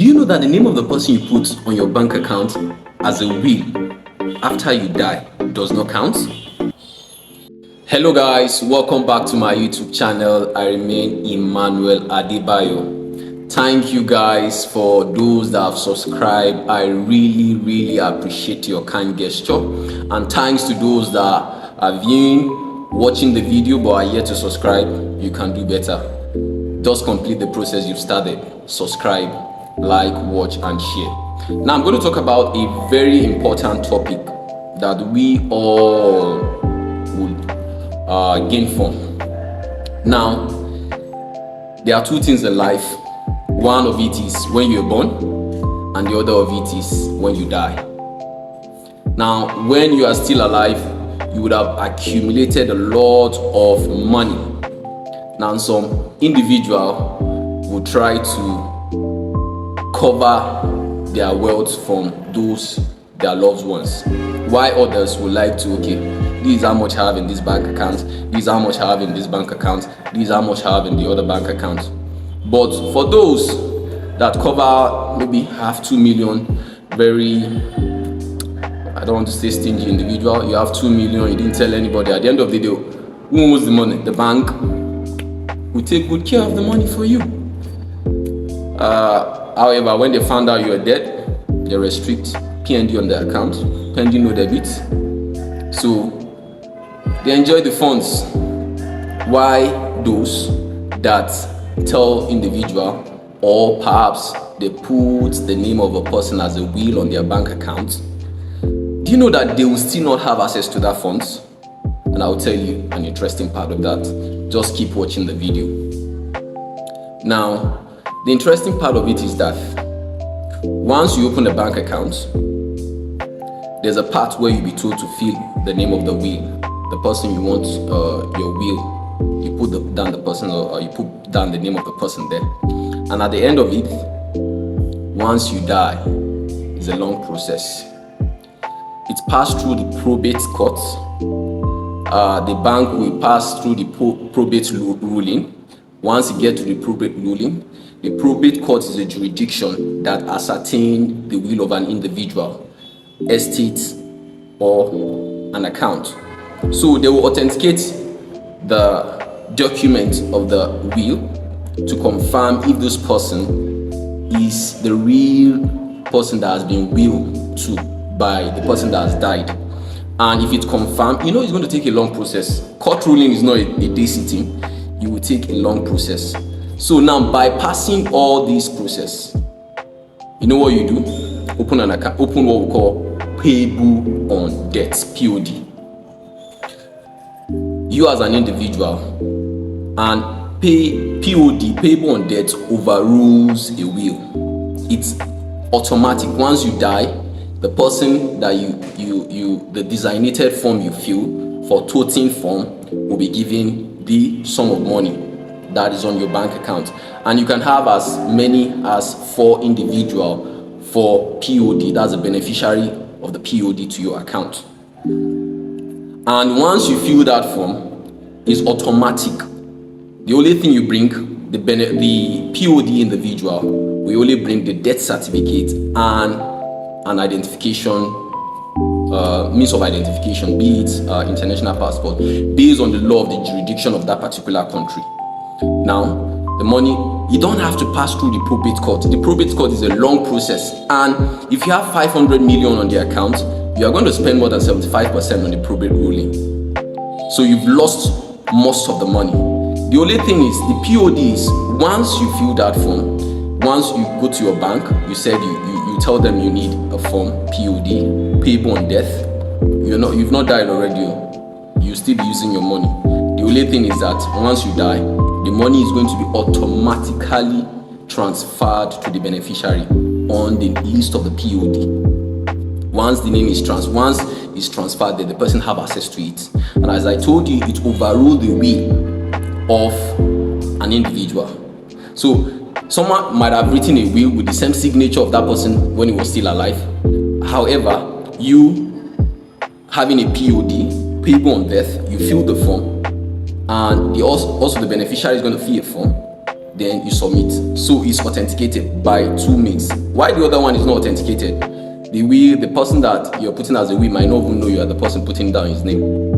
Do you know that the name of the person you put on your bank account as a will after you die does not count? Hello guys, welcome back to my YouTube channel. I remain Emmanuel Adebayo. Thank you guys for those that have subscribed. I really appreciate your kind gesture, and thanks to those that are viewing, watching the video but are yet to subscribe. You can do better. Just complete the process you've started. Subscribe, like, watch and share. Now I'm going to talk about a very important topic that we all would gain from. Now, there are two things in life. One of it is when you're born, and the other of it is when you die. Now, when you are still alive, you would have accumulated a lot of money. Now, some individual would try to cover their wealth from those their loved ones, while others would like to, okay, this is how much I have in this bank account, this is how much I have in this bank account, this is how much I have in the other bank account. But for those that cover maybe half 2 million, very, I don't want to say stingy individual, you have 2 million, you didn't tell anybody, at the end of the day, who owns the money? The bank will take good care of the money for you. However, when they found out you are dead, they restrict PND on the account, pending no debit. So they enjoy the funds. Why those that tell individual, or perhaps they put the name of a person as a will on their bank account, do you know that they will still not have access to that funds? And I'll tell you an interesting part of that. Just keep watching the video. Now, the interesting part of it is that once you open a bank account, there's a part where you'll be told to fill the name of the will, the person you want your will. You put down the person, or you put down the name of the person there. And at the end of it, once you die, it's a long process. It's passed through the probate court. The bank will pass through the probate ruling. Once you get to the probate ruling, the probate court is a jurisdiction that ascertains the will of an individual, estate, or an account. So they will authenticate the document of the will to confirm if this person is the real person that has been willed to by the person that has died. And if it's confirmed, it's going to take a long process. Court ruling is not a day sitting. It will take a long process. So now, bypassing all these process, you know what you do? Open an account, open what we call payable on debt, POD. You as an individual, and POD, payable on debt, overrules a will. It's automatic. Once you die, the person that the designated form you fill for toting form will be given the sum of money that is on your bank account, and you can have as many as 4 individual for POD. That's a beneficiary of the POD to your account. And once you fill that form, it's automatic. The only thing you bring, the POD individual, we only bring the death certificate and an identification, means of identification, be it international passport, based on the law of the jurisdiction of that particular country. Now, the money, you don't have to pass through the probate court. The probate court is a long process, and if you have 500 million on the account, you are going to spend more than 75% on the probate ruling. So you've lost most of the money. The only thing is, the POD is, once you fill that form, once you go to your bank, you said you tell them you need a form, POD, payable on death. You've not died already. You still be using your money. The only thing is that once you die, the money is going to be automatically transferred to the beneficiary on the list of the POD. Once the name is transferred, then the person have access to it. And as I told you, it overruled the will of an individual. So someone might have written a will with the same signature of that person when he was still alive. However, you having a POD, payable on death, you fill the form, and also the beneficiary is going to fill a form. then you submit. So it's authenticated by two means. Why the other one is not authenticated? The person that you're putting as a will might not even know you are the person putting down his name.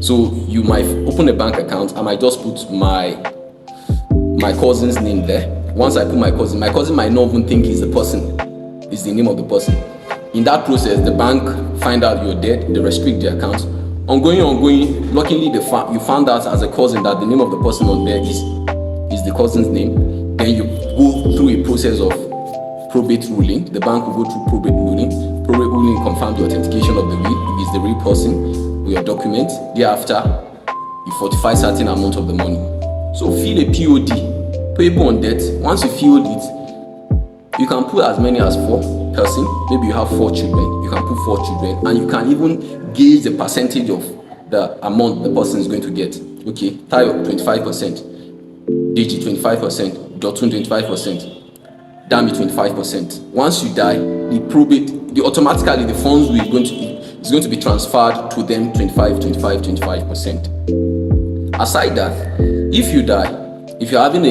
So you might open a bank account. I might just put my cousin's name there. Once I put my cousin might not even think he's the person, is the name of the person. In that process, the bank find out you're dead, they restrict the account. Ongoing, luckily you found out as a cousin that the name of the person on there is the cousin's name. Then you go through a process of probate ruling. The bank will go through probate ruling. Probate ruling confirms the authentication of the will, if it's the real person, with your document. Thereafter, you fortify certain amount of the money. So fill a POD, payable on debt. Once you filled it, you can put as many as 4 person. Maybe you have 4 children. You can put 4 children, and you can even gauge the percentage of the amount the person is going to get. Okay, Tayo 25%, Deji 25%, Dotun 25%. Damn 25%. Once you die, automatically the funds is going to be transferred to them 25%. Aside that, if you die, if you're having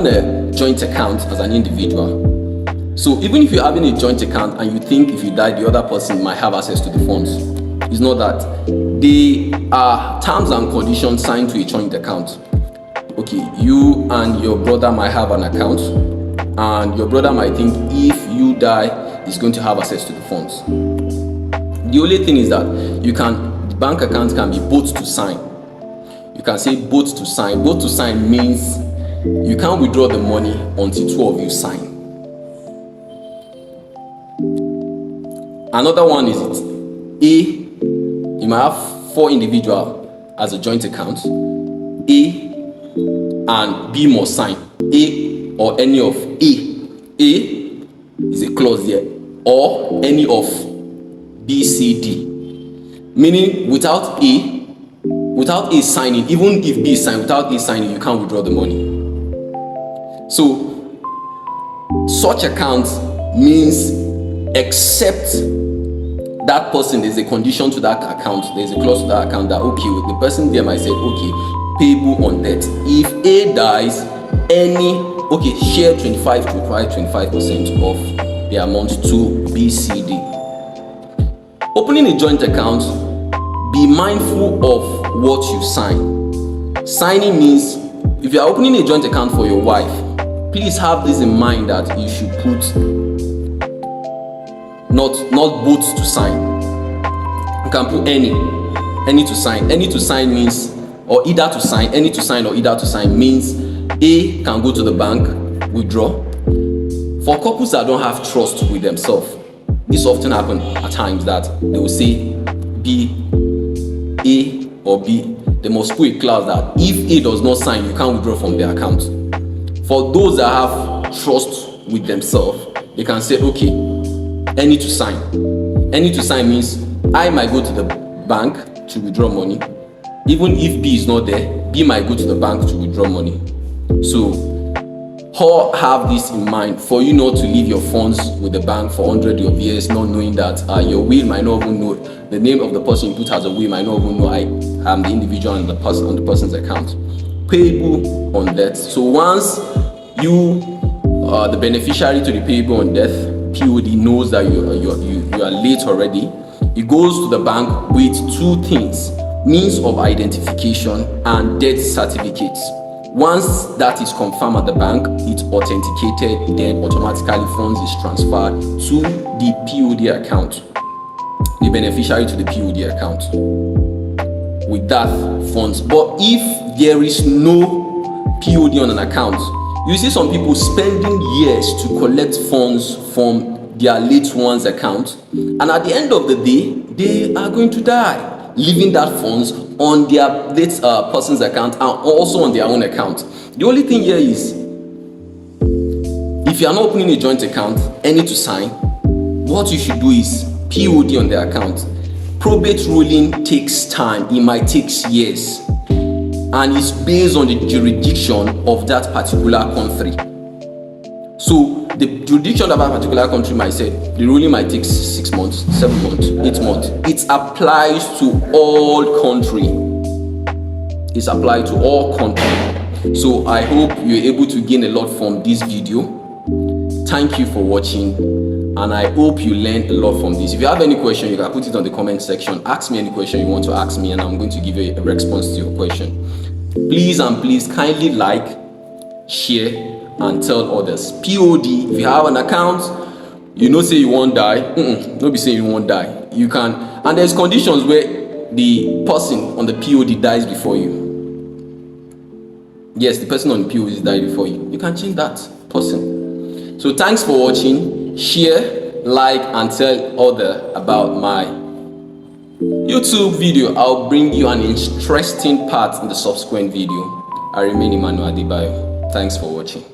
a joint account as an individual, so even if you're having a joint account and you think if you die the other person might have access to the funds, it's not that. They are terms and conditions signed to a joint account. Okay, you and your brother might have an account, and your brother might think if you die, he's going to have access to the funds. The only thing is that the bank account can be both to sign. You can say both to sign. Both to sign means you can't withdraw the money until 2 of you sign. Another one is you might have 4 individuals as a joint account. A and B must sign. A or any of A is a clause there, or any of B, C, D. Meaning without A signing, even if B is signed, without A signing, you can't withdraw the money. So such account means except that person, there's a condition to that account, there's a clause to that account that okay, the person there might say okay, payable on debt. If A dies, share 25% of the amount to B, C, D. Opening a joint account, be mindful of what you sign. Signing means if you are opening a joint account for your wife, please have this in mind that you should put not both to sign. You can put any to sign. Any to sign means, or either to sign, any to sign or either to sign means A can go to the bank, withdraw. For couples that don't have trust with themselves, this often happens at times that they will say A or B. They must put a clause that if A does not sign, you can't withdraw from their account. For those that have trust with themselves, they can say, okay, any to sign. Any to sign means I might go to the bank to withdraw money. Even if B is not there, B might go to the bank to withdraw money. So all have this in mind for you not to leave your funds with the bank for hundreds of years, not knowing that your will might not even know the name of the person you put as a will, might not even know I am the individual on the person's account. Payable on death. So once you the beneficiary to the payable on death, POD knows that you are late already, he goes to the bank with 2 things: means of identification and death certificates. Once that is confirmed at the bank, it's authenticated, then automatically funds is transferred to the POD account, the beneficiary to the POD account. With that funds. But if there is no POD on an account, you see some people spending years to collect funds from their late one's account, and at the end of the day, they are going to die, leaving that funds on their late person's account and also on their own account. The only thing here is, if you are not opening a joint account, any to sign, what you should do is POD on the account. Probate ruling takes time, it might take years, and it's based on the jurisdiction of that particular country. So the jurisdiction of that particular country might say the ruling might take 6 months, 7 months, 8 months. It applies to all country. It's applied to all country. So I hope you're able to gain a lot from this video. Thank you for watching, and I hope you learned a lot from this. If you have any question, you can put it on the comment section. Ask me any question you want to ask me, and I'm going to give you a response to your question. Please and please kindly like, share, and tell others. POD, if you have an account, you know say you won't die. Don't be saying you won't die. You can, and there's conditions where the person on the POD dies before you. Yes, the person on the POD died before you. You can change that person. So thanks for watching. Share, like, and tell other about my YouTube video. I'll bring you an interesting part in the subsequent video. I remain Emmanuel Adebayo. Thanks for watching.